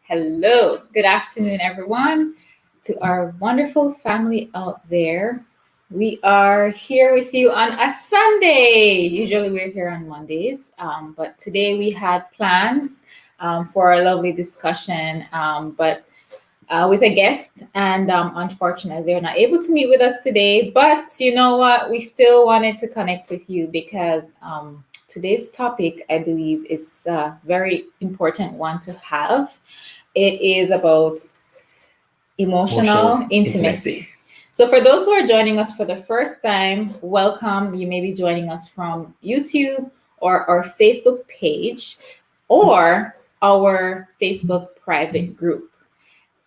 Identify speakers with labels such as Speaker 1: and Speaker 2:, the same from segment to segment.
Speaker 1: Hello, good afternoon, everyone, to our wonderful family out there. We are here with you on a Sunday. Usually we're here on Mondays, but today we had plans for a lovely discussion, but with a guest, and unfortunately, they're not able to meet with us today. But you know what? We still wanted to connect with you because today's topic, I believe, is a very important one to have. It is about emotional intimacy. So, for those who are joining us for the first time, welcome. You may be joining us from YouTube or our Facebook page or our Facebook private group.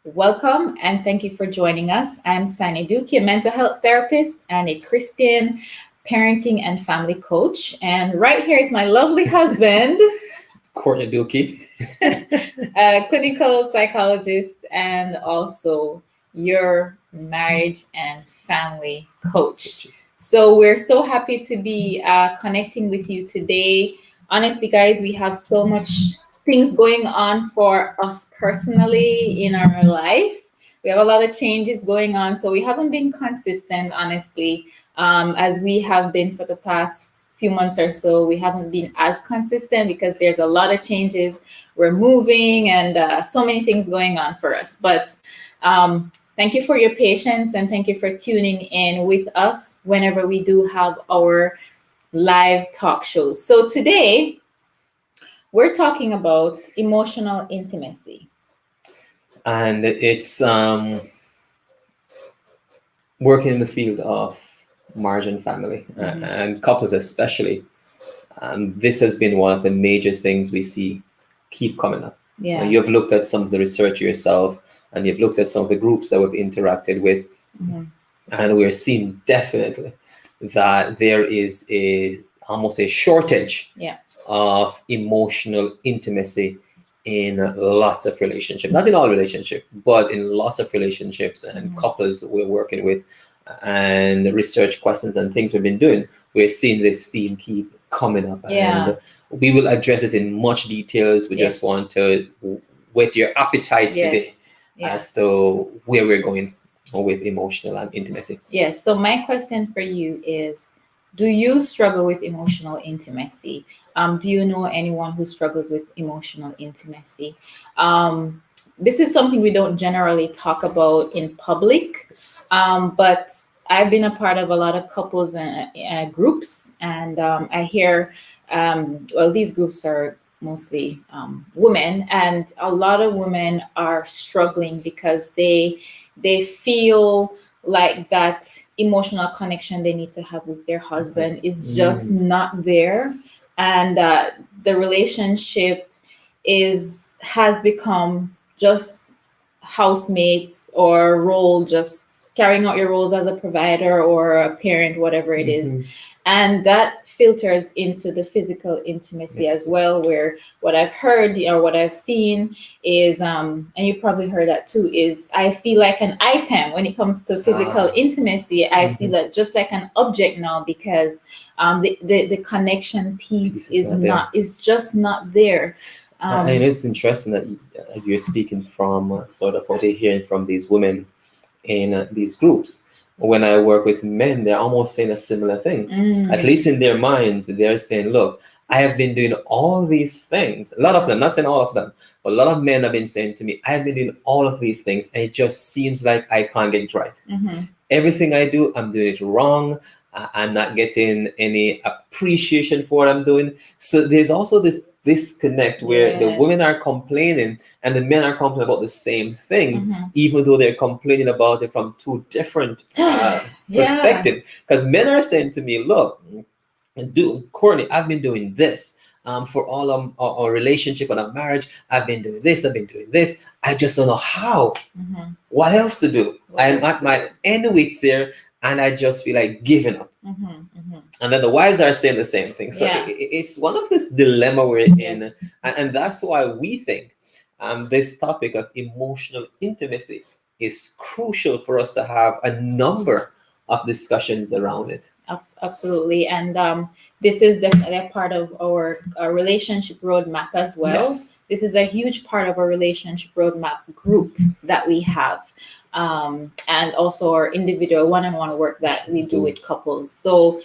Speaker 1: Welcome and thank you for joining us. I'm Sani Duke, a mental health therapist and a Christian parenting and family coach. And right here is my lovely husband,
Speaker 2: Courtney Dookie,
Speaker 1: a clinical psychologist, and also your marriage and family coach. So we're so happy to be connecting with you today. Honestly, guys, we have so much things going on for us personally in our life. We have a lot of changes going on, so we haven't been consistent, honestly, as we have been for the past few months or so. We haven't been as consistent because there's a lot of changes. We're moving and so many things going on for us. But thank you for your patience and thank you for tuning in with us whenever we do have our live talk shows. So today, we're talking about emotional intimacy.
Speaker 2: and it's working in the field of marriage and family and couples especially. This has been one of the major things we see keep coming up.
Speaker 1: Yeah.
Speaker 2: You've looked at some of the research yourself and you've looked at some of the groups that we've interacted with, and we're seeing definitely that there is almost a shortage of emotional intimacy in lots of relationships, not in all relationships, but in lots of relationships and couples we're working with, and research questions and things we've been doing. We're seeing this theme keep coming up, and we will address it in much details. We just want to whet your appetite today as to where we're going with emotional and intimacy.
Speaker 1: Yes. So my question for you is, do you struggle with emotional intimacy? Do you know anyone who struggles with emotional intimacy? This is something we don't generally talk about in public, but I've been a part of a lot of couples and groups, and I hear, these groups are mostly women, and a lot of women are struggling because they feel like that emotional connection they need to have with their husband is just not there, and the relationship has become just housemates or role, just carrying out your roles as a provider or a parent, whatever it is. And that filters into the physical intimacy as well, where what I've heard or what I've seen is, and you probably heard that too, is I feel like an item when it comes to physical intimacy. I feel like just like an object now, because the connection piece is just not there.
Speaker 2: And it's interesting that you're speaking from sort of what you're hearing from these women in these groups. When I work with men, they're almost saying a similar thing. At least in their minds, they're saying, look, I have been doing all these things. A lot of them, not saying all of them, but a lot of men have been saying to me, I've been doing all of these things, and it just seems like I can't get it right. Everything I do, I'm doing it wrong. I'm not getting any appreciation for what I'm doing. So there's also this disconnect where the women are complaining and the men are complaining about the same things, even though they're complaining about it from two different perspectives. Because men are saying to me, look, Courtney, I've been doing this. For all of our relationship and our marriage, I've been doing this, I've been doing this. I just don't know how. What else to do? I'm at my end weeks here, and I just feel like giving up. And then the wives are saying the same thing. So it's one of this dilemma we're in. And that's why we think this topic of emotional intimacy is crucial for us to have a number of discussions around it.
Speaker 1: Absolutely. And this is definitely a part of our relationship roadmap as well.
Speaker 2: Yes.
Speaker 1: This is a huge part of our relationship roadmap group that we have. And also our individual one-on-one work that we do with couples. So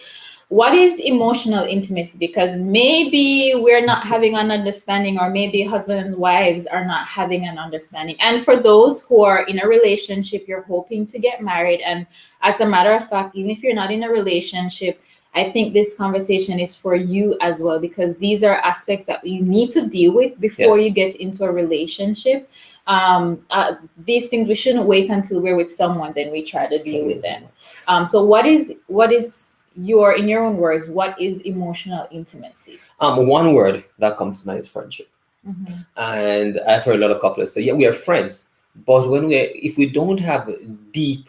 Speaker 1: what is emotional intimacy? Because maybe we're not having an understanding, or maybe husband and wives are not having an understanding. And for those who are in a relationship, you're hoping to get married, and as a matter of fact, even if you're not in a relationship, I think this conversation is for you as well, because these are aspects that you need to deal with before you
Speaker 2: Yes.
Speaker 1: get into a relationship. These things, we shouldn't wait until we're with someone, then we try to deal with them. So what is your, in your own words, what is emotional intimacy?
Speaker 2: One word that comes to mind is friendship.
Speaker 1: Mm-hmm.
Speaker 2: And I've heard a lot of couples say, yeah, we are friends, but if we don't have deep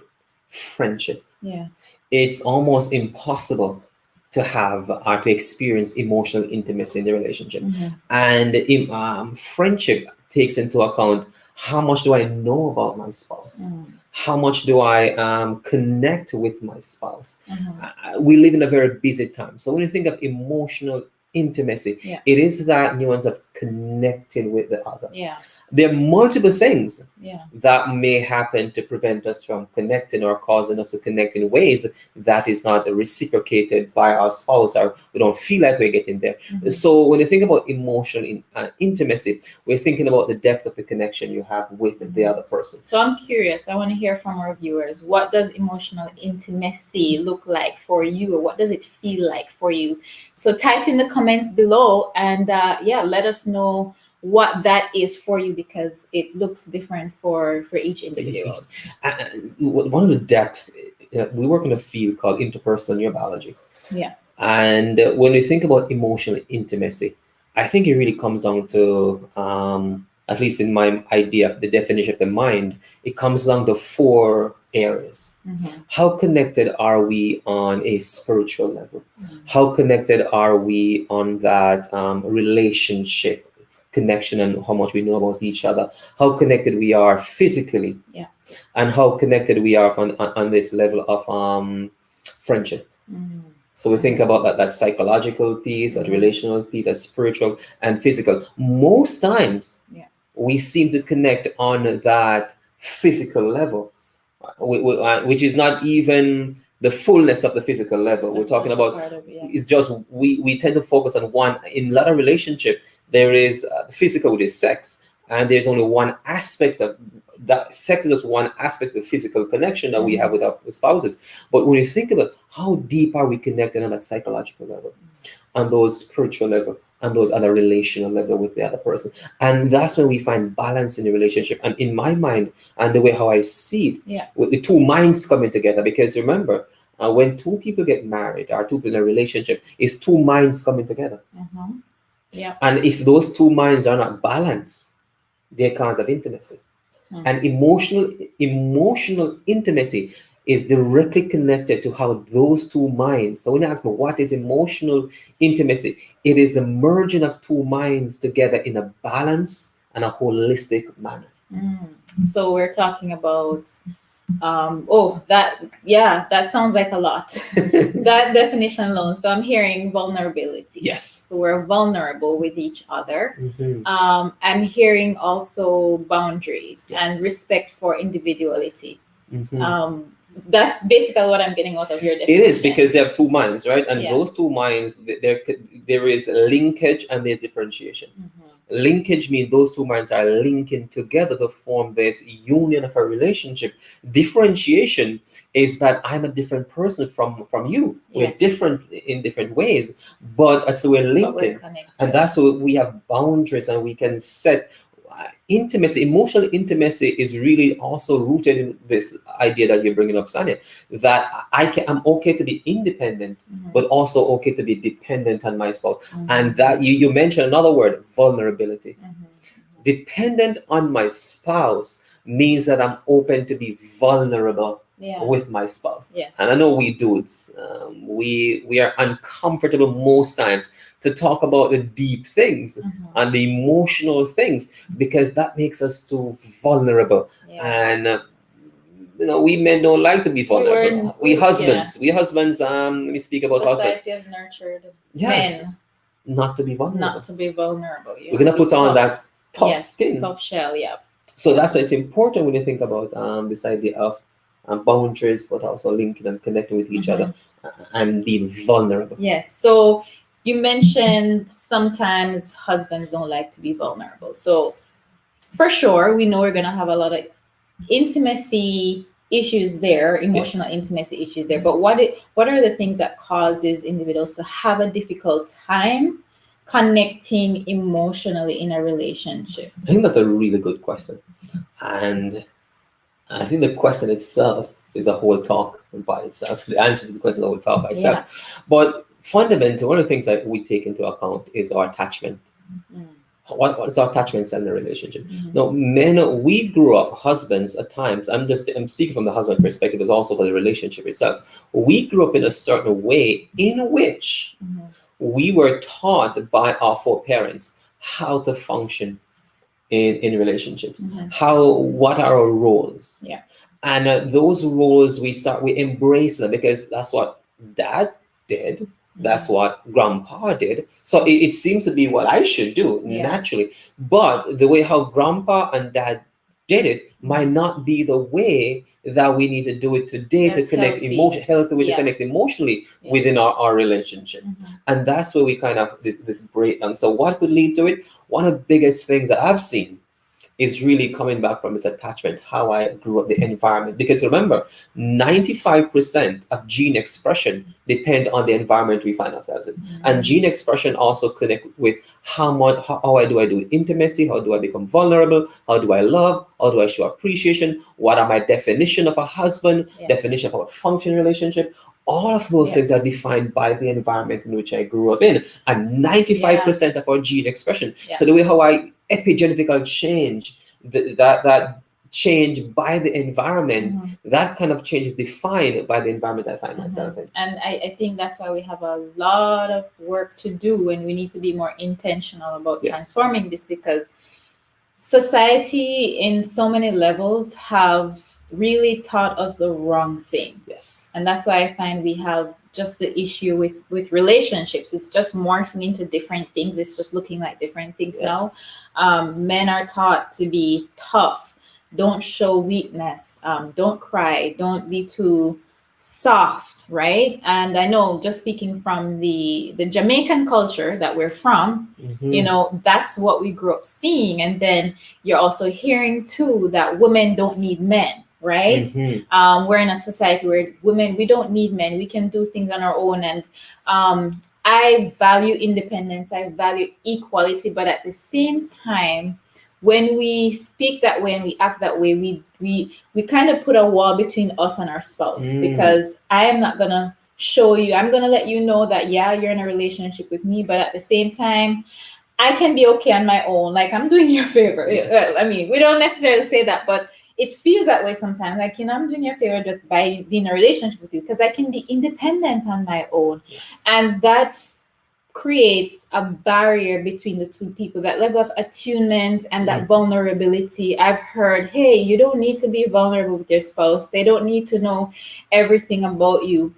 Speaker 2: friendship,
Speaker 1: Yeah.
Speaker 2: it's almost impossible to have or to experience emotional intimacy in the relationship.
Speaker 1: Mm-hmm.
Speaker 2: And friendship takes into account, how much do I know about my spouse?
Speaker 1: Mm-hmm.
Speaker 2: How much do I connect with my spouse?
Speaker 1: Mm-hmm.
Speaker 2: We live in a very busy time. So when you think of emotional intimacy,
Speaker 1: Yeah.
Speaker 2: it is that nuance of connecting with the other.
Speaker 1: Yeah.
Speaker 2: There are multiple things
Speaker 1: Yeah.
Speaker 2: that may happen to prevent us from connecting, or causing us to connect in ways that is not reciprocated by our spouse, or we don't feel like we're getting there.
Speaker 1: Mm-hmm.
Speaker 2: So when you think about emotional intimacy, we're thinking about the depth of the connection you have with the
Speaker 1: Mm-hmm.
Speaker 2: other person.
Speaker 1: So I'm curious. I want to hear from our viewers. What does emotional intimacy look like for you, or what does it feel like for you? So type in the comments below, and yeah, let us know what that is for you, because it looks different for each individual.
Speaker 2: One of the depth, we work in a field called interpersonal neurobiology.
Speaker 1: Yeah.
Speaker 2: And when we think about emotional intimacy, I think it really comes down to, at least in my idea of the definition of the mind, it comes down to four areas.
Speaker 1: Mm-hmm.
Speaker 2: How connected are we on a spiritual level?
Speaker 1: Mm-hmm.
Speaker 2: How connected are we on that relationship connection, and how much we know about each other? How connected we are physically?
Speaker 1: Yeah.
Speaker 2: And how connected we are on this level of friendship.
Speaker 1: Mm-hmm.
Speaker 2: So we think about that psychological piece, that
Speaker 1: Mhm.
Speaker 2: relational piece, that spiritual and physical. Most times,
Speaker 1: Yeah.
Speaker 2: we seem to connect on that physical level, which is not even the fullness of the physical level. We're
Speaker 1: That's
Speaker 2: talking
Speaker 1: just a
Speaker 2: about,
Speaker 1: part of it, yeah.
Speaker 2: it's just we tend to focus on one. In a lot of relationship, there is physical, which is sex, and there's only one aspect of that. Sex is just one aspect of the physical connection that we have with our spouses. But when you think about how deep are we connected on that psychological level, on those spiritual level, and those other relational level with the other person, and that's when we find balance in the relationship. And in my mind, and the way how I see it,
Speaker 1: Yeah.
Speaker 2: with the two minds coming together. Because remember, when two people get married, or two people in a relationship, it's two minds coming together.
Speaker 1: Mm-hmm. Yeah.
Speaker 2: And if those two minds are not balanced, they can't have intimacy.
Speaker 1: Mm.
Speaker 2: And emotional intimacy is directly connected to how those two minds. So when you ask me what is emotional intimacy, it is the merging of two minds together in a balance and a holistic manner.
Speaker 1: Mm. So we're talking about oh, that, yeah, that sounds like a lot. That definition alone. So I'm hearing vulnerability.
Speaker 2: Yes.
Speaker 1: So we're vulnerable with each other.
Speaker 2: Mhm.
Speaker 1: I'm hearing also boundaries
Speaker 2: Yes.
Speaker 1: and respect for individuality.
Speaker 2: Mhm.
Speaker 1: That's basically what I'm getting out of your
Speaker 2: It
Speaker 1: definition.
Speaker 2: is, because they have two minds, right? And
Speaker 1: Yeah.
Speaker 2: those two minds, there is linkage and there's differentiation.
Speaker 1: Mhm.
Speaker 2: Linkage means those two minds are linking together to form this union of a relationship. Differentiation is that I'm a different person from you. We're
Speaker 1: Yes.
Speaker 2: different in different ways, but so we're
Speaker 1: But we're
Speaker 2: linking,
Speaker 1: connected.
Speaker 2: and that's why we have boundaries, and we can set intimacy. Emotional intimacy is really also rooted in this idea that you're bringing up, Sanya, that I'm okay to be independent,
Speaker 1: Mhm.
Speaker 2: but also okay to be dependent on my spouse.
Speaker 1: Mhm.
Speaker 2: And that you mentioned another word, vulnerability.
Speaker 1: Mhm.
Speaker 2: Dependent on my spouse means that I'm open to be vulnerable
Speaker 1: Yeah.
Speaker 2: with my spouse.
Speaker 1: Yes.
Speaker 2: And I know we dudes, we are uncomfortable most times to talk about the deep things
Speaker 1: Mhm.
Speaker 2: and the emotional things, because that makes us too vulnerable.
Speaker 1: Yeah.
Speaker 2: And we men don't like to be vulnerable. We
Speaker 1: yeah.
Speaker 2: husbands, let me speak about husbands.
Speaker 1: Society has nurtured
Speaker 2: Yes,
Speaker 1: men
Speaker 2: not to be vulnerable.
Speaker 1: not to be vulnerable. You
Speaker 2: We're
Speaker 1: have to
Speaker 2: gonna
Speaker 1: be
Speaker 2: put on
Speaker 1: tough.
Speaker 2: that tough
Speaker 1: Yes,
Speaker 2: skin.
Speaker 1: tough shell. Yeah.
Speaker 2: So
Speaker 1: Yeah.
Speaker 2: that's why it's important when you think about this idea of boundaries, but also linking and connecting with each other and being vulnerable.
Speaker 1: Yes. So you mentioned sometimes husbands don't like to be vulnerable. So for sure, we know we're going to have a lot of intimacy issues there, emotional
Speaker 2: Yes.
Speaker 1: intimacy issues there. But what are the things that causes individuals to have a difficult time connecting emotionally in a relationship?
Speaker 2: I think that's a really good question. And I think the question itself is a whole talk by itself. The answer to the question is a whole talk by itself.
Speaker 1: Yeah.
Speaker 2: But fundamentally, one of the things that we take into account is our attachment.
Speaker 1: Mm.
Speaker 2: What is our attachment style in a relationship?
Speaker 1: Mhm.
Speaker 2: Now, men, we grew up, husbands at times, I'm speaking from the husband perspective, as also for the relationship itself. We grew up in a certain way in which
Speaker 1: Mhm.
Speaker 2: we were taught by our foreparents how to function in relationships,
Speaker 1: Mhm.
Speaker 2: what are our roles.
Speaker 1: Yeah.
Speaker 2: And those roles, we embrace them because that's what dad did, that's what grandpa did, so it seems to be what I should do
Speaker 1: Yeah.
Speaker 2: naturally. But the way how grandpa and dad did it might not be the way that we need to do it today to
Speaker 1: That's
Speaker 2: connect
Speaker 1: healthy.
Speaker 2: healthy way to
Speaker 1: Yeah.
Speaker 2: connect emotionally
Speaker 1: Yeah.
Speaker 2: within our relationship.
Speaker 1: Mhm.
Speaker 2: And that's where we kind of this breakdown. So what could lead to it? One of the biggest things that I've seen is really coming back from this attachment, how I grew up, the environment. Because remember, 95% of gene expression depend on the environment we find ourselves in. And gene expression also connect with how I do intimacy, how do I become vulnerable, how do I love, how do I show appreciation, what are my definition of a husband,
Speaker 1: Yes.
Speaker 2: definition of a functioning relationship. All of those things are defined by the environment in which I grew up in, and 95% of our gene expression.
Speaker 1: Yeah.
Speaker 2: So the way how I epigenetical change, that change by the environment, that kind of change is defined by the environment I find myself in.
Speaker 1: And I think that's why we have a lot of work to do, and we need to be more intentional about
Speaker 2: Yes.
Speaker 1: transforming this, because society in so many levels have really taught us the wrong thing.
Speaker 2: Yes.
Speaker 1: And that's why I find we have just the issue with relationships. It's just morphing into different things. It's just looking like different things
Speaker 2: Yes.
Speaker 1: now. Men are taught to be tough, don't show weakness, don't cry, don't be too soft, right? And I know, just speaking from the Jamaican culture that we're from, you know, that's what we grew up seeing. And then you're also hearing too that women don't need men, right? We're in a society where women, we don't need men, we can do things on our own. And I value independence, I value equality, but at the same time, when we speak that way and we act that way, we kind of put a wall between us and our spouse, because I am not gonna show you, I'm gonna let you know that, yeah, you're in a relationship with me, but at the same time, I can be okay on my own, like I'm doing you a favor.
Speaker 2: Yes.
Speaker 1: I mean, we don't necessarily say that, but it feels that way sometimes, like, you know, I'm doing you a favor just by being in a relationship with you, because I can be independent on my own.
Speaker 2: Yes.
Speaker 1: And that creates a barrier between the two people, that level of attunement and that vulnerability. I've heard, hey, you don't need to be vulnerable with your spouse, they don't need to know everything about you.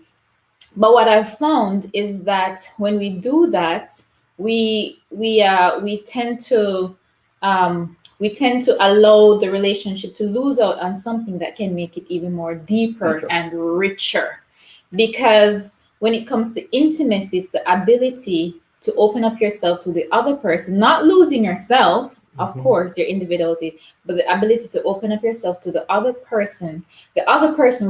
Speaker 1: But what I've found is that when we do that, we tend to allow the relationship to lose out on something that can make it even more deeper and richer. Because when it comes to intimacy, it's the ability to open up yourself to the other person, not losing yourself, of course, your individuality, but the ability to open up yourself to the other person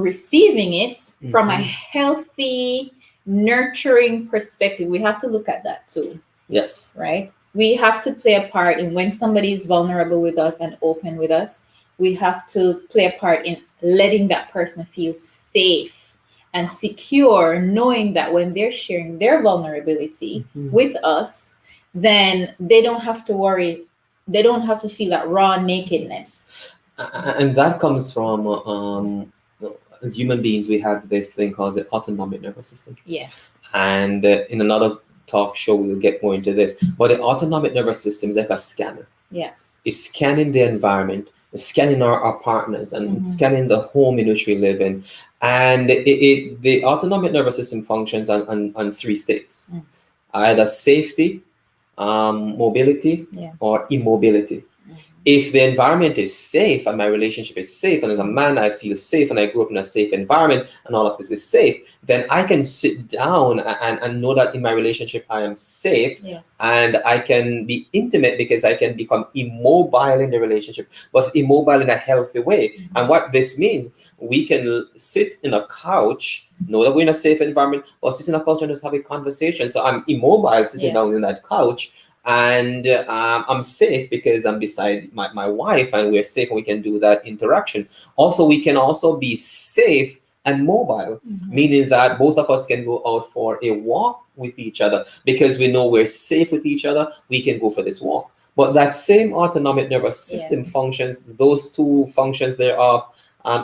Speaker 1: receiving it from a healthy, nurturing perspective. We have to look at that too.
Speaker 2: Yes.
Speaker 1: Right? We have to play a part in when somebody is vulnerable with us and open with us. We have to play a part in letting that person feel safe and secure, knowing that when they're sharing their vulnerability with us, then they don't have to worry. They don't have to feel that raw nakedness.
Speaker 2: And that comes from as human beings, we have this thing called the autonomic nervous system.
Speaker 1: Yes.
Speaker 2: And in another talk show, we'll get more into this. But the autonomic nervous system is like a scanner.
Speaker 1: Yeah.
Speaker 2: It's scanning the environment scanning our partners and
Speaker 1: Mhm.
Speaker 2: scanning the home in which we live in. And the autonomic nervous system functions on three states:
Speaker 1: Mm.
Speaker 2: either safety, mobility,
Speaker 1: Yeah.
Speaker 2: or immobility.
Speaker 1: Mhm.
Speaker 2: If the environment is safe and my relationship is safe, and as a man I feel safe and I grew up in a safe environment and all of this is safe, then I can sit down and know that in my relationship I am safe,
Speaker 1: Yes.
Speaker 2: and I can be intimate because I can become immobile in the relationship, but immobile in a healthy way.
Speaker 1: Mhm.
Speaker 2: And what this means, we can sit in a couch, know that we're in a safe environment, or sit in a couch and just have a conversation. So I'm immobile sitting down in
Speaker 1: Yes.
Speaker 2: that couch, and I'm safe because I'm beside my wife and we're safe and we can do that interaction. Also, we can also be safe and mobile,
Speaker 1: Mhm.
Speaker 2: meaning that both of us can go out for a walk with each other because we know we're safe with each other. We can go for this walk. But that same autonomic nervous system
Speaker 1: Yes.
Speaker 2: functions, those two functions there of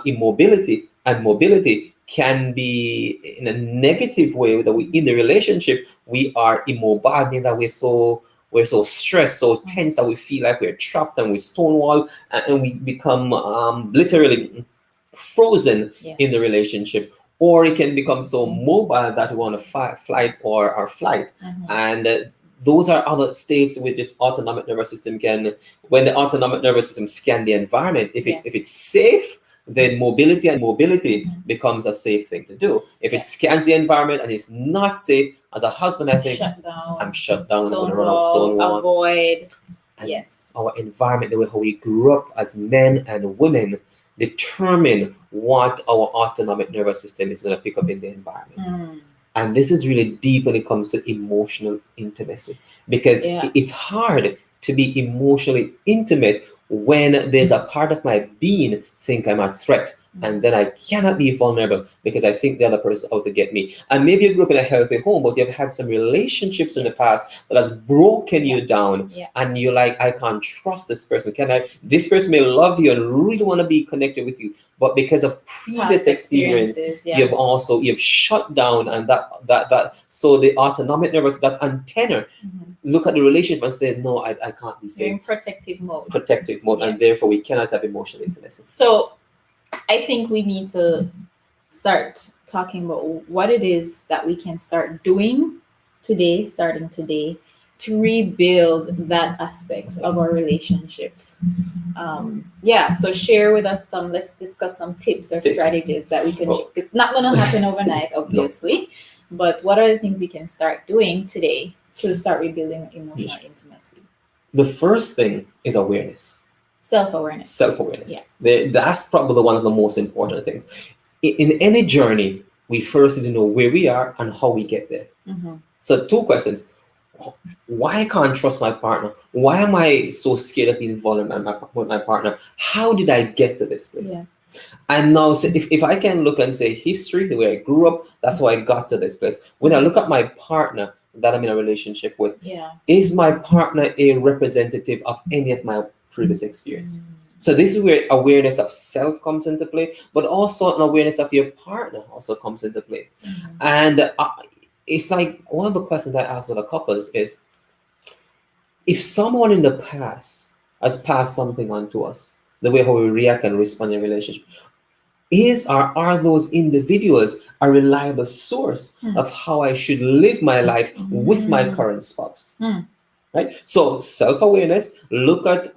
Speaker 2: immobility and mobility, can be in a negative way, that we in the relationship we are immobile, meaning that we're so stressed, so tense that we feel like we're trapped and we stonewall, and we become literally frozen in the
Speaker 1: Yes.
Speaker 2: relationship. Or it can become so mobile that we want to flight or flight.
Speaker 1: Mhm.
Speaker 2: And those are other states with this autonomic nervous system can, when the autonomic nervous system scan the environment,
Speaker 1: Yes.
Speaker 2: if it's safe, then mobility and mobility
Speaker 1: Mhm.
Speaker 2: becomes a safe thing to do. If it
Speaker 1: Yes.
Speaker 2: scans the environment and it's not safe, as a husband, I think
Speaker 1: Shut down.
Speaker 2: I'm shut down. I'm going to run out
Speaker 1: Stonewall.
Speaker 2: Stonewall.
Speaker 1: Avoid.
Speaker 2: And
Speaker 1: Yes.
Speaker 2: our environment, the way how we grew up as men and women, determine what our autonomic nervous system is going to pick up in the environment.
Speaker 1: Mm.
Speaker 2: And this is really deep when it comes to emotional intimacy, because
Speaker 1: Yeah.
Speaker 2: it's hard to be emotionally intimate when there's a part of my being think I'm a threat, and then I cannot be vulnerable because I think the other person is out to get me. And maybe you grew up in a healthy home, but you've had some relationships in the past that has broken you down,
Speaker 1: Yeah.
Speaker 2: and you're like, I can't trust this person. Can I? This person may love you and really want to be connected with you, but because of previous
Speaker 1: Past
Speaker 2: experience,
Speaker 1: experiences. Yeah.
Speaker 2: you've shut down, and that so the autonomic nervous, that antenna,
Speaker 1: Mhm.
Speaker 2: look at the relationship and say, no, I can't be
Speaker 1: You're in
Speaker 2: safe.
Speaker 1: protective mode.
Speaker 2: Protective mode, and
Speaker 1: Yes.
Speaker 2: therefore we cannot have emotional intimacy.
Speaker 1: So I think we need to start talking about what it is that we can start doing today, starting today, to rebuild that aspect of our relationships. Yeah, so share with us some, let's discuss some tips or
Speaker 2: Tips.
Speaker 1: strategies that we can,
Speaker 2: Oh.
Speaker 1: it's not going to happen overnight, obviously, but what are the things we can start doing today to start rebuilding emotional intimacy?
Speaker 2: The first thing is awareness.
Speaker 1: Self-awareness.
Speaker 2: Self-awareness.
Speaker 1: Yeah.
Speaker 2: That's probably one of the most important things. In any journey, we first need to know where we are and how we get there.
Speaker 1: Mm-hmm.
Speaker 2: So, two questions: why I can't trust my partner? Why am I so scared of being vulnerable with my partner? How did I get to this place?
Speaker 1: Yeah.
Speaker 2: And now, so if I can look and say history, the way I grew up, that's how I got to this place. When I look at my partner that I'm in a relationship with,
Speaker 1: Yeah.
Speaker 2: is my partner a representative of any of my previous experience? So this is where awareness of self comes into play, but also an awareness of your partner also comes into play.
Speaker 1: Mhm.
Speaker 2: And it's like one of the questions I ask other couples is, if someone in the past has passed something on to us, the way how we react and respond in a relationship, are those individuals a reliable source of how I should live my life with my current spouse? Right? So self-awareness, look at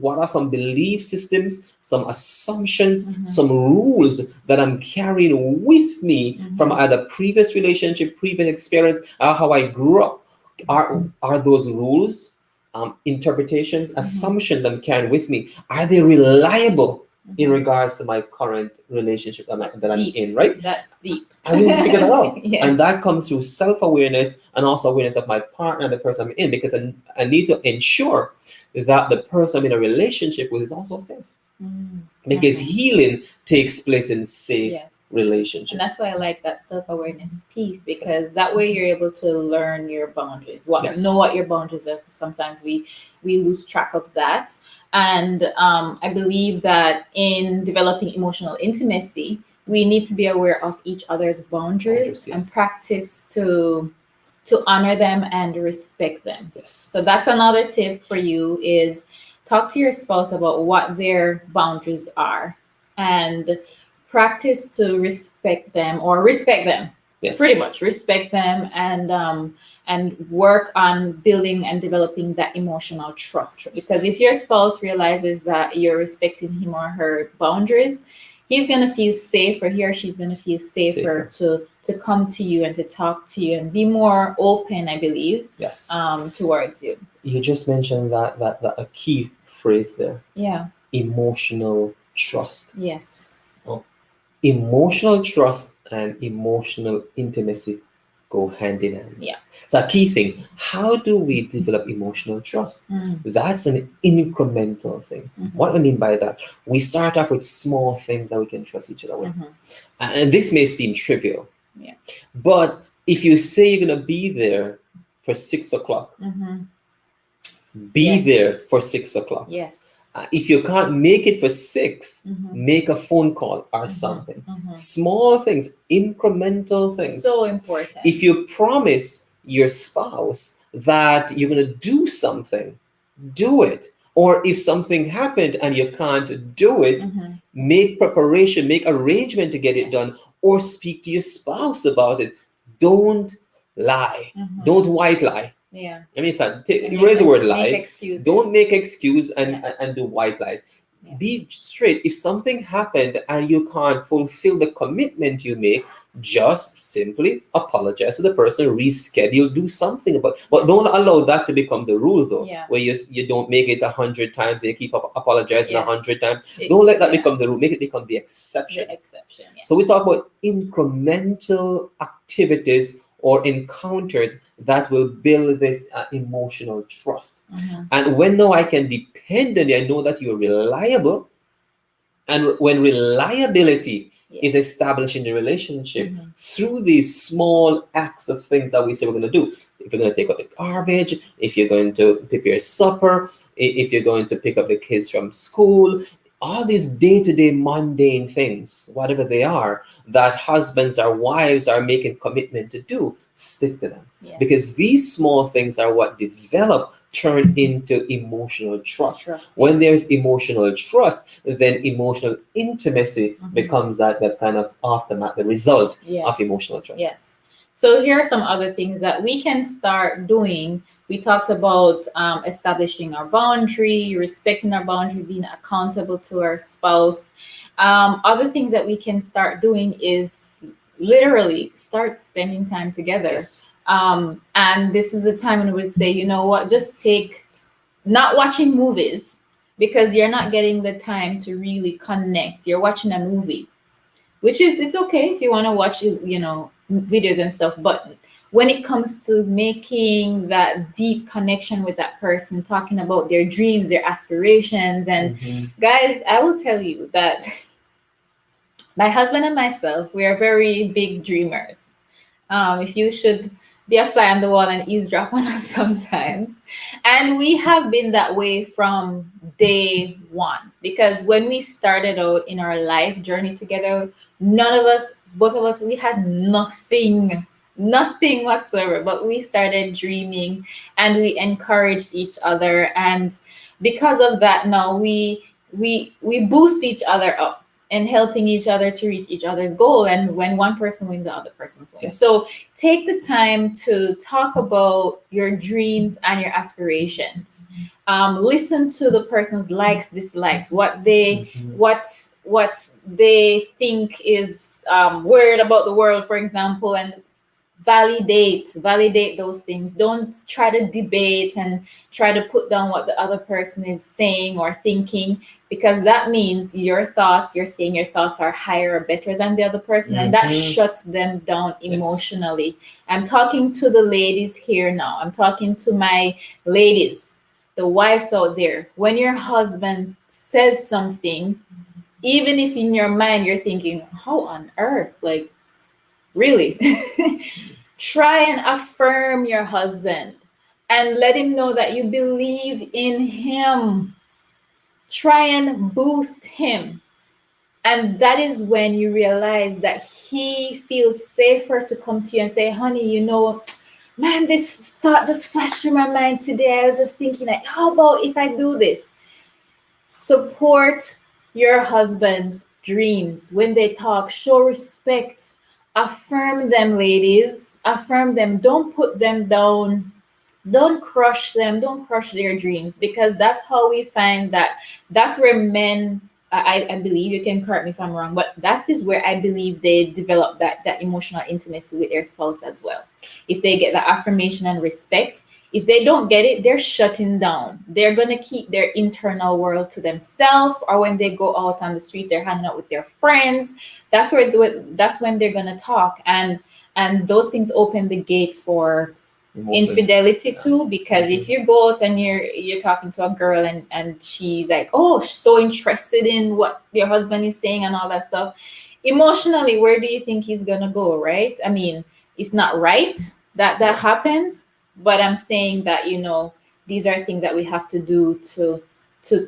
Speaker 2: what are some belief systems, some assumptions, some rules that I'm carrying with me from either previous relationship, previous experience, or how I grew up. Are those rules, interpretations, assumptions I'm carrying with me, are they reliable in regards to my current relationship that I'm in, right?
Speaker 1: That's deep.
Speaker 2: And we need to figure that out.
Speaker 1: Yes.
Speaker 2: And that comes through self-awareness and also awareness of my partner and the person I'm in, because I need to ensure that the person I'm in a relationship with is also safe. Because healing takes place in safe relationships.
Speaker 1: And that's why I like that self-awareness piece, because that way you're able to learn your boundaries, know what your boundaries are. Because sometimes we lose track of that. And I believe that in developing emotional intimacy, we need to be aware of each other's boundaries and practice to honor them and respect them.
Speaker 2: Yes.
Speaker 1: So that's another tip for you, is talk to your spouse about what their boundaries are, and practice to respect them, or respect them,
Speaker 2: Yes.
Speaker 1: pretty much respect them, and work on building and developing that emotional trust. Because if your spouse realizes that you're respecting him or her boundaries, he's going to feel safer, he or she's going to feel safer, to come to you and to talk to you and be more open, I believe,
Speaker 2: Yes.
Speaker 1: towards you.
Speaker 2: You just mentioned that a key phrase there.
Speaker 1: Yeah.
Speaker 2: Emotional trust.
Speaker 1: Yes.
Speaker 2: Emotional trust and emotional intimacy go hand in hand.
Speaker 1: Yeah.
Speaker 2: So a key thing, how do we develop emotional trust? That's an incremental thing. What I mean by that, we start off with small things that we can trust each other with. And this may seem trivial.
Speaker 1: Yeah.
Speaker 2: But if you say you're going to be there for 6 o'clock, be there for 6 o'clock.
Speaker 1: Yes.
Speaker 2: If you can't make it for 6, make a phone call or something. Small things, incremental things.
Speaker 1: So important.
Speaker 2: If you promise your spouse that you're going to do something, do it. Or if something happened and you can't do it, make preparation, make arrangement to get it done, or speak to your spouse about it. Don't lie. Don't white lie.
Speaker 1: Yeah.
Speaker 2: I mean, erase the word lie. Don't make excuse and do white lies.
Speaker 1: Yeah.
Speaker 2: Be straight. If something happened and you can't fulfill the commitment you make, just simply apologize to the person, reschedule, do something about it. But don't allow that to become the rule, though, where you don't make it 100 times and you keep apologizing 100 times. Don't let that become the rule. Make it become the exception. So we talk about incremental activities or encounters that will build this emotional trust. And when now I can depend on you, I know that you're reliable. And when reliability is established in the relationship through these small acts of things that we say we're going to do. If you're going to take out the garbage, if you're going to prepare supper, if you're going to pick up the kids from school, all these day-to-day mundane things, whatever they are, that husbands or wives are making commitment to do, stick to them. Because these small things are what turn into emotional trust. When there's emotional trust, then emotional intimacy becomes that kind of aftermath, the result of emotional trust.
Speaker 1: Yes. So here are some other things that we can start doing. We talked about establishing our boundary, respecting our boundary, being accountable to our spouse. Other things that we can start doing is literally start spending time together.
Speaker 2: Yes.
Speaker 1: And this is a time when we would say, you know what, just take not watching movies, because you're not getting the time to really connect. You're watching a movie, which is, it's okay if you want to watch, videos and stuff. But when it comes to making that deep connection with that person, talking about their dreams, their aspirations, and guys, I will tell you that my husband and myself, we are very big dreamers. If you should be a fly on the wall and eavesdrop on us sometimes. And we have been that way from day one. Because when we started out in our life journey together, both of us, we had nothing whatsoever. But we started dreaming and we encouraged each other. And because of that, now we boost each other up and helping each other to reach each other's goal. And when one person wins, the other person's win.
Speaker 2: Yes.
Speaker 1: So take the time to talk about your dreams and your aspirations. Listen to the person's likes, dislikes, what they think is weird about the world, for example, and validate those things. Don't try to debate and try to put down what the other person is saying or thinking, because that means you're saying your thoughts are higher or better than the other person, and that shuts them down emotionally. I'm talking to the ladies here now. I'm talking to my ladies, the wives out there. When your husband says something, even if in your mind you're thinking, how on earth, like, really? Try and affirm your husband and let him know that you believe in him. Try and boost him. And that is when you realize that he feels safer to come to you and say, honey, man, this thought just flashed through my mind today. I was just thinking, like, how about if I do this? Support your husband's dreams. When they talk, show respect. Affirm them, ladies. Affirm them. Don't put them down. Don't crush them. Don't crush their dreams, because that's how we find that. That's where men, I believe, you can correct me if I'm wrong, but that is where I believe they develop that emotional intimacy with their spouse as well. If they get the affirmation and respect, if they don't get it, they're shutting down. They're going to keep their internal world to themselves, or when they go out on the streets, they're hanging out with their friends. That's when they're going to talk, and those things open the gate for
Speaker 2: Emotion.
Speaker 1: infidelity too, because if you go out and you're talking to a girl, and she's like, oh, so interested in what your husband is saying and all that stuff, emotionally, where do you think he's gonna go, right? I mean, it's not right that that happens, but I'm saying that, these are things that we have to do to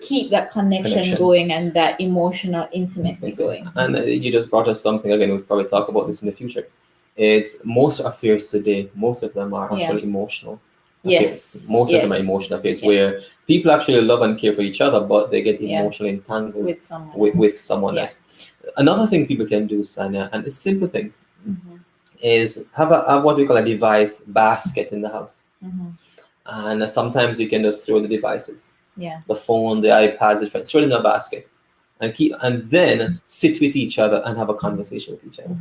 Speaker 1: keep that connection going and that emotional intimacy going.
Speaker 2: And you just brought us something again. We'll probably talk about this in the future. It's most affairs today. Most of them are actually emotional affairs.
Speaker 1: Yes.
Speaker 2: Most of them are emotional affairs where people actually love and care for each other, but they get emotionally entangled
Speaker 1: with someone
Speaker 2: else. Another thing people can do, Sanya, and it's simple things, is have a what we call a device basket in the house. And sometimes you can just throw the devices, the phone, the iPads, throw it in a basket, and then sit with each other and have a conversation with each other.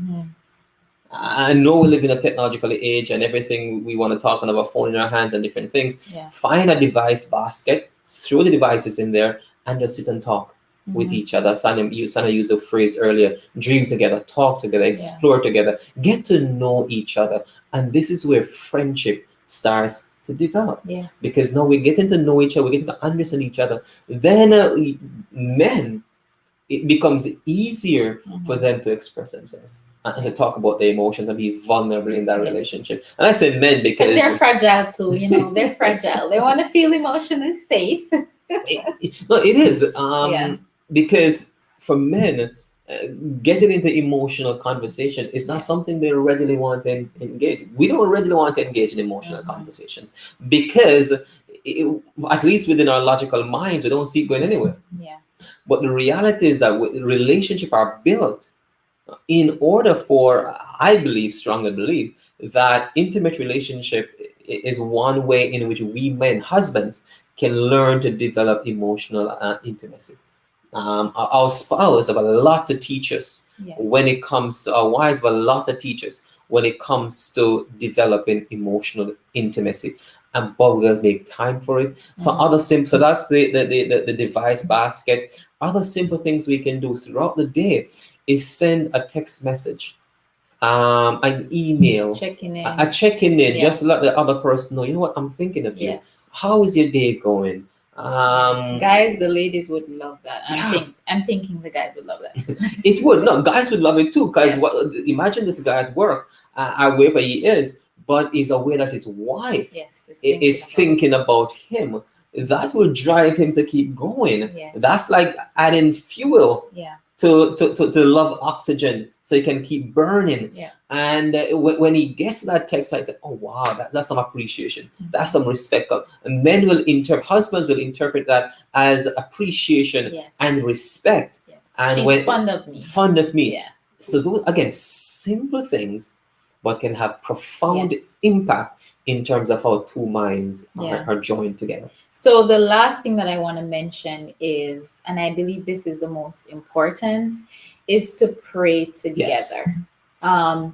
Speaker 2: I know we live in a technological age and everything we want to talk on our phone in our hands and different things. Find a device basket, throw the devices in there, and just sit and talk with each other. Sana used a phrase earlier: dream together, talk together, explore together, get to know each other. And this is where friendship starts to develop. Because now we're getting to know each other, we're getting to understand each other. Then men, it becomes easier for them to express themselves and to talk about their emotions and be vulnerable in that relationship. And I say men because
Speaker 1: they're fragile too, they're fragile. They want to feel emotionally safe.
Speaker 2: It is. Because for men, getting into emotional conversation is not something they readily want to engage. We don't readily want to engage in emotional conversations because, at least within our logical minds, we don't see it going anywhere. But the reality is that relationships are built in order for, I believe, strongly believe, that intimate relationship is one way in which we men, husbands, can learn to develop emotional intimacy. Our spouse have a lot to teach us when it comes to, our wives have a lot to teach us when it comes to developing emotional intimacy. But we gotta make time for it. So so that's the device basket. Other simple things we can do throughout the day is send a text message, an email, checking in, just to let the other person know, you know what, I'm thinking of you. How is your day going?
Speaker 1: Guys, the ladies would love that. I'm thinking the guys would love that.
Speaker 2: It would. No, guys would love it too. Guys, imagine this guy at work, wherever he is, but he's aware that his wife is thinking about him. That will drive him to keep going. That's like adding fuel to the love oxygen, so he can keep burning. And when he gets that text, I say, oh wow, that's some appreciation, that's some respect. And men will husbands will interpret that as appreciation and respect. And
Speaker 1: she's fond of me.
Speaker 2: So those, again, simple things, but can have profound impact in terms of how two minds are joined together.
Speaker 1: So the last thing that I want to mention is, and I believe this is the most important, is to pray together.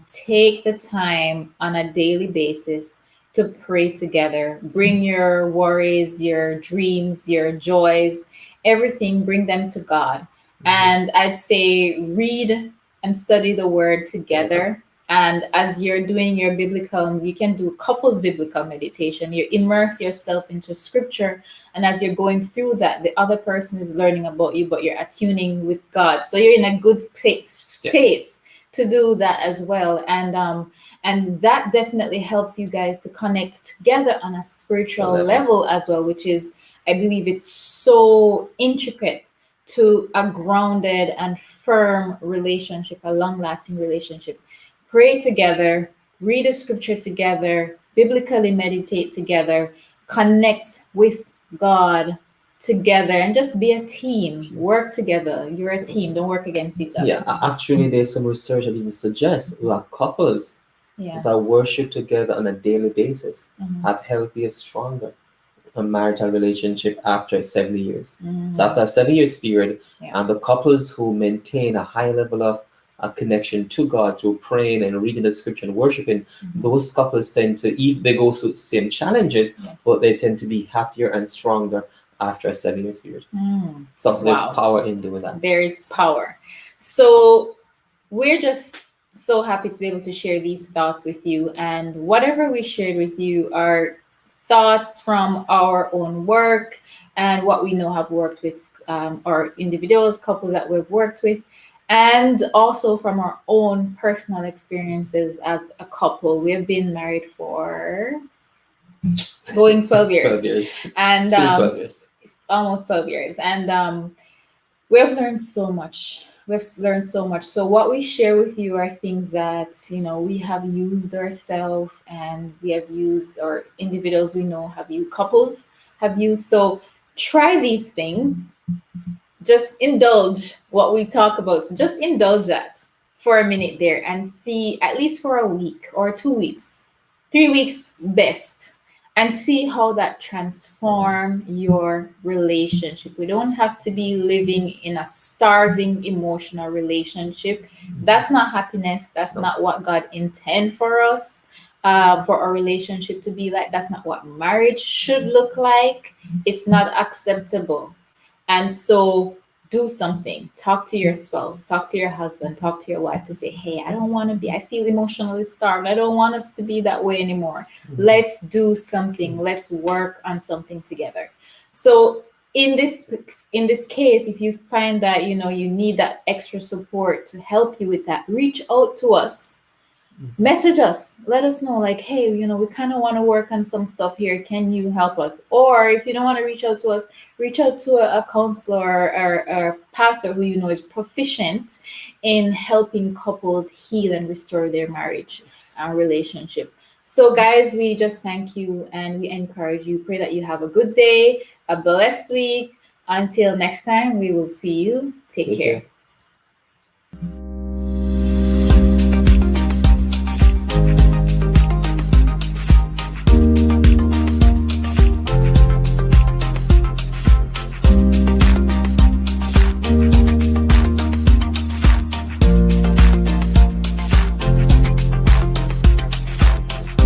Speaker 1: Take the time on a daily basis to pray together. Bring your worries, your dreams, your joys, everything, bring them to God. And I'd say read and study the word together. And as you're doing your biblical, you can do couples biblical meditation. You immerse yourself into scripture. And as you're going through that, the other person is learning about you, but you're attuning with God. So you're in a good space to do that as well. And that definitely helps you guys to connect together on a spiritual level as well, which is, I believe it's so intricate to a grounded and firm relationship, a long-lasting relationship. Pray together, read a scripture together, biblically meditate together, connect with God together and just be a team. Work together. You're a team. Don't work against each other.
Speaker 2: Yeah, actually, there's some research that even suggests that couples
Speaker 1: Yeah.
Speaker 2: that worship together on a daily basis
Speaker 1: Mhm.
Speaker 2: have healthier, stronger a marital relationship after 7 years.
Speaker 1: Mhm.
Speaker 2: So after a 7 years period,
Speaker 1: Yeah.
Speaker 2: the couples who maintain a high level of connection to God through praying and reading the scripture and worshiping,
Speaker 1: Mhm.
Speaker 2: those couples tend to, even they go through the same challenges,
Speaker 1: Yes.
Speaker 2: but they tend to be happier and stronger after a 7 years period. So there's
Speaker 1: Wow.
Speaker 2: power in doing that.
Speaker 1: There is power. So we're just so happy to be able to share these thoughts with you. And whatever we shared with you are thoughts from our own work and what we know have worked with our individuals, couples that we've worked with, and also from our own personal experiences as a couple. We have been married for going 12 years.
Speaker 2: 12 years.
Speaker 1: And
Speaker 2: Soon 12 years.
Speaker 1: it's almost 12 years. And we have learned so much. We've learned so much. So what we share with you are things that we have used ourselves, and we have used, or individuals we know have used, couples have used. So try these things. Just indulge what we talk about. So just indulge that for a minute there and see, at least for a week or 2 weeks, 3 weeks best, and see how that transform your relationship. We don't have to be living in a starving emotional relationship. That's not happiness. That's
Speaker 2: No.
Speaker 1: not what God intend for us. For our relationship to be like. That's not what marriage should look like. It's not acceptable. And so do something. Talk to your spouse, talk to your husband, talk to your wife to say, hey, I don't want to be, I feel emotionally starved. I don't want us to be that way anymore. Let's do something. Let's work on something together. So in this case, if you find that you need that extra support to help you with that, reach out to us. Message us, let us know, like, hey, we kind of want to work on some stuff here, can you help us? Or if you don't want to reach out to us, reach out to a counselor or a pastor who is proficient in helping couples heal and restore their marriage and relationship. So guys, we just thank you and we encourage you, pray that you have a good day, a blessed week. Until next time, we will see you. Take care.